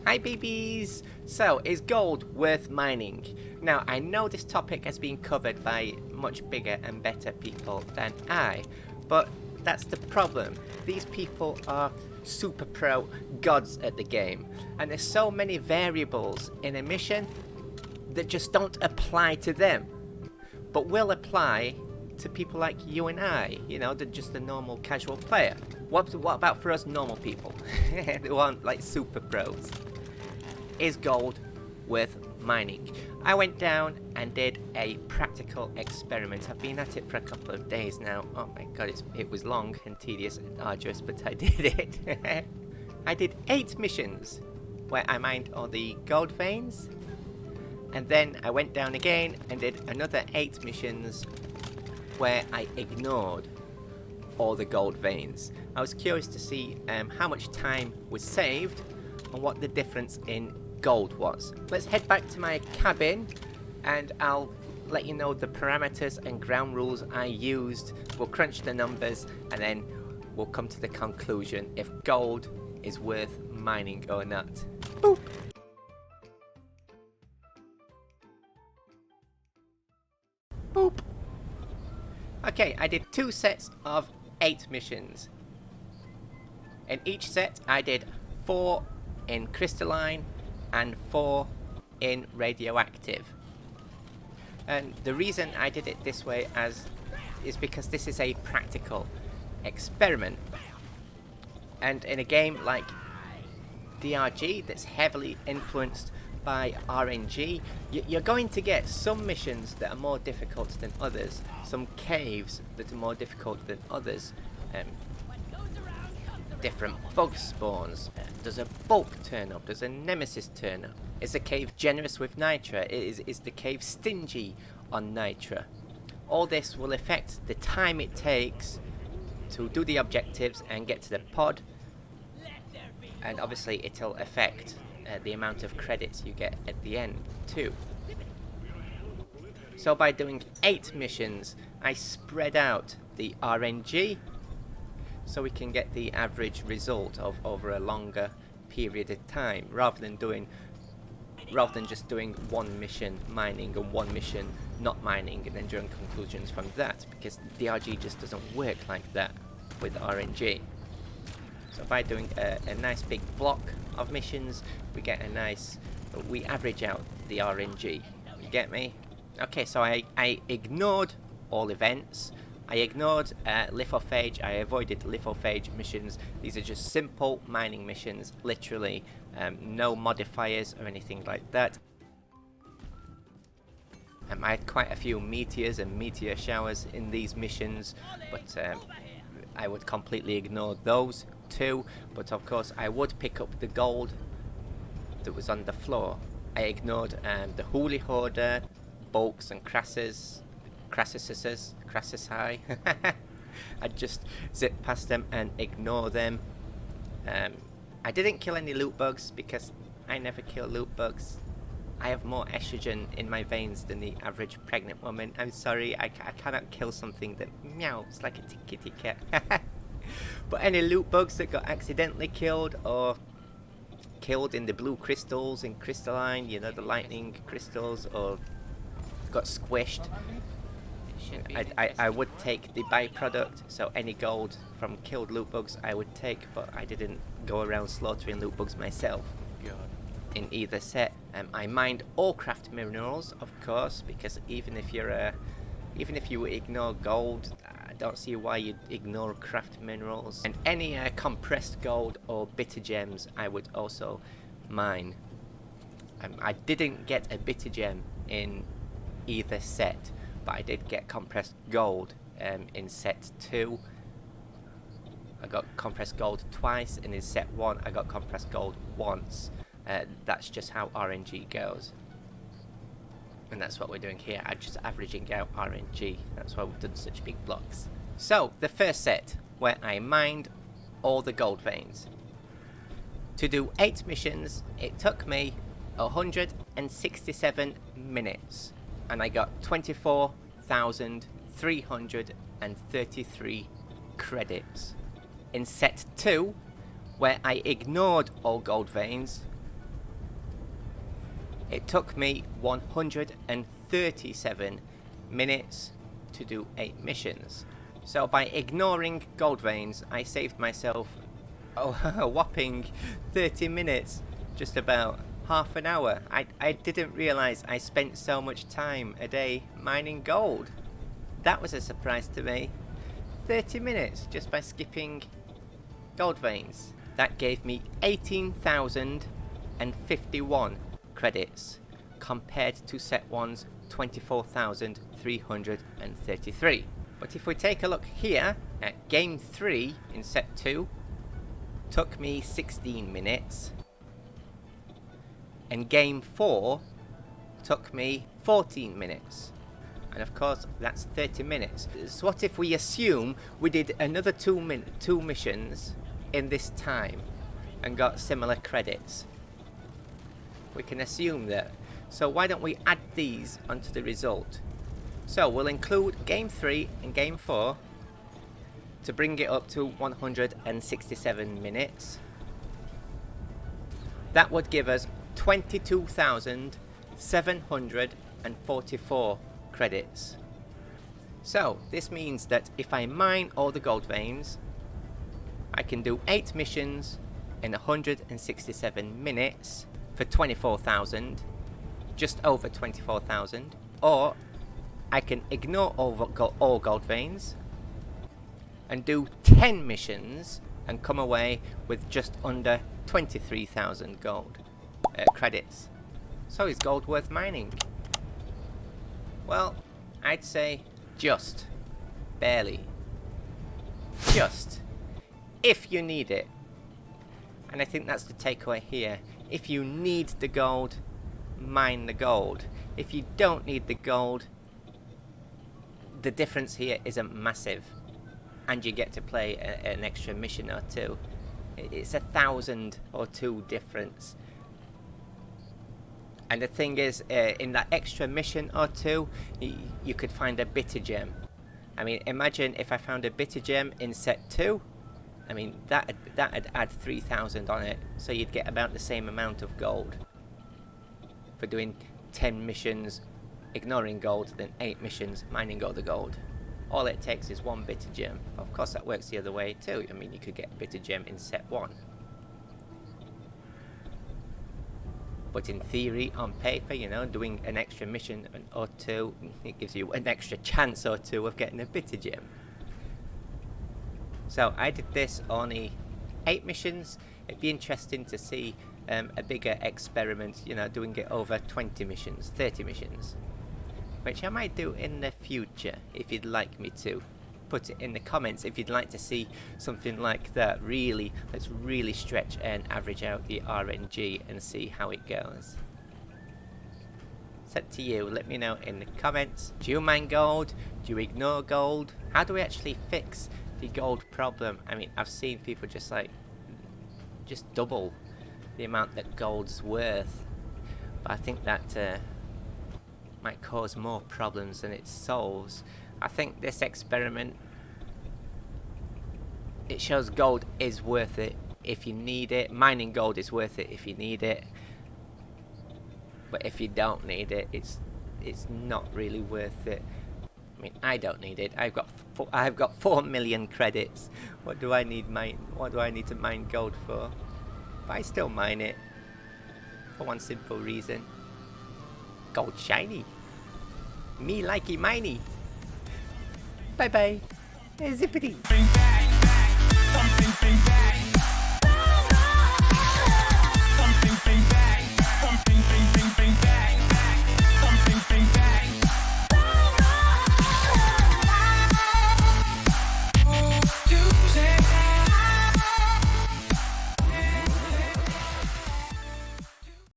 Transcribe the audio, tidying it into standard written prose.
Hi babies! So, is gold worth mining? Now, I know this topic has been covered by much bigger and better people than I, but that's the problem. These people are super pro gods at the game, and there's so many variables in a mission that just don't apply to them, but will apply to people like you and I, you know, just the normal casual player. What about for us normal people who aren't like super pros? Is gold worth mining? I went down and did a practical experiment. I've been at it for a couple of days now. Oh my god, it was long and tedious and arduous, but I did it. I did 8 missions where I mined all the gold veins, and then I went down again and did another 8 missions where I ignored all the gold veins. I was curious to see how much time was saved and what the difference in gold was. Let's head back to my cabin and I'll let you know the parameters and ground rules I used. We'll crunch the numbers and then we'll come to the conclusion if gold is worth mining or not. Boop. Boop. Okay, I did 2 sets of 8 missions. In each set I did 4 in crystalline and 4 in radioactive. And the reason I did it this way is because this is a practical experiment. And in a game like DRG that's heavily influenced by RNG, you're going to get some missions that are more difficult than others, some caves that are more difficult than others, different bug spawns. Does a bulk turn up? Does a nemesis turn up? Is the cave generous with nitra? Is the cave stingy on nitra? All this will affect the time it takes to do the objectives and get to the pod, and obviously it'll affect the amount of credits you get at the end too. So by doing 8 missions, I spread out the RNG so we can get the average result of over a longer period of time, rather than just doing 1 mission mining and 1 mission not mining and then drawing conclusions from that, because DRG just doesn't work like that with RNG. So by doing a nice big block of missions, we average out the RNG. You get me? Okay, so I ignored all events. I ignored lithophage. I avoided lithophage missions. These are just simple mining missions, literally no modifiers or anything like that. I had quite a few meteors and meteor showers in these missions, but I would completely ignore those too. But of course I would pick up the gold that was on the floor. I ignored the Holy Hoarder, bulks and Crassus high. I'd just zip past them and ignore them. I didn't kill any loot bugs because I never kill loot bugs. I have more estrogen in my veins than the average pregnant woman. I'm sorry, I cannot kill something that meows like a kitty cat. But any loot bugs that got accidentally killed or killed in the blue crystals in crystalline, you know, the lightning crystals, or got squished, I would take the byproduct. So any gold from killed loot bugs I would take, but I didn't go around slaughtering loot bugs myself in either set. I mined all craft minerals, of course, because even if you ignore gold, I don't see why you'd ignore craft minerals. And any compressed gold or bitter gems I would also mine. I didn't get a bitter gem in either set, but I did get compressed gold in set 2. I got compressed gold twice, and in set 1 I got compressed gold once. That's just how RNG goes, and that's what we're doing here. I'm just averaging out RNG. That's why we've done such big blocks. So the first set, where I mined all the gold veins. To do 8 missions, it took me 167 minutes, and I got 24,333 credits. In set 2, where I ignored all gold veins, It took me 137 minutes to do 8 missions. So by ignoring gold veins, I saved myself a whopping 30 minutes, just about half an hour. I didn't realize I spent so much time a day mining gold. That was a surprise to me. 30 minutes just by skipping gold veins. That gave me 18,051 credits compared to set 1's 24,333. But if we take a look here at game 3 in set 2, took me 16 minutes, and game 4 took me 14 minutes. And of course that's 30 minutes. So what if we assume we did another two missions in this time and got similar credits? We can assume that. So why don't we add these onto the result? So we'll include game 3 and game 4 to bring it up to 167 minutes. That would give us 22,744 credits. So this means that if I mine all the gold veins, I can do 8 missions in 167 minutes for 24,000, just over 24,000, or I can ignore all gold veins and do 10 missions and come away with just under 23,000 gold credits. So is gold worth mining? Well, I'd say just, barely, just, if you need it. And I think that's the takeaway here. If you need the gold, mine the gold. If you don't need the gold, the difference here isn't massive, and you get to play an extra mission or two. It's 1,000 or 2 difference. And the thing is, in that extra mission or 2, you could find a bitter gem. I mean, imagine if I found a bitter gem in set 2. I mean, that'd add 3,000 on it, so you'd get about the same amount of gold for doing 10 missions ignoring gold, then 8 missions mining all the gold. All it takes is 1 bitter gem. Of course that works the other way too. I mean, you could get a bitter gem in set 1. But in theory, on paper, you know, doing an extra mission or 2, it gives you an extra chance or 2 of getting a bitter gem. So I did this only 8 missions. It'd be interesting to see a bigger experiment, you know, doing it over 20 missions, 30 missions. Which I might do in the future, if you'd like me to. Put it in the comments if you'd like to see something like that. Really, let's really stretch and average out the RNG and see how it goes. It's up to you. Let me know in the comments. Do you mine gold? Do you ignore gold? How do we actually fix the gold problem? I mean, I've seen people just double the amount that gold's worth. But I think that might cause more problems than it solves. I think this experiment, it shows gold is worth it if you need it. Mining gold is worth it if you need it. But if you don't need it, it's not really worth it. I mean, I don't need it. I've got 4 million credits. What do I need to mine gold for? But I still mine it for one simple reason. Gold shiny. Me likey miney. Bye bye. Zippity.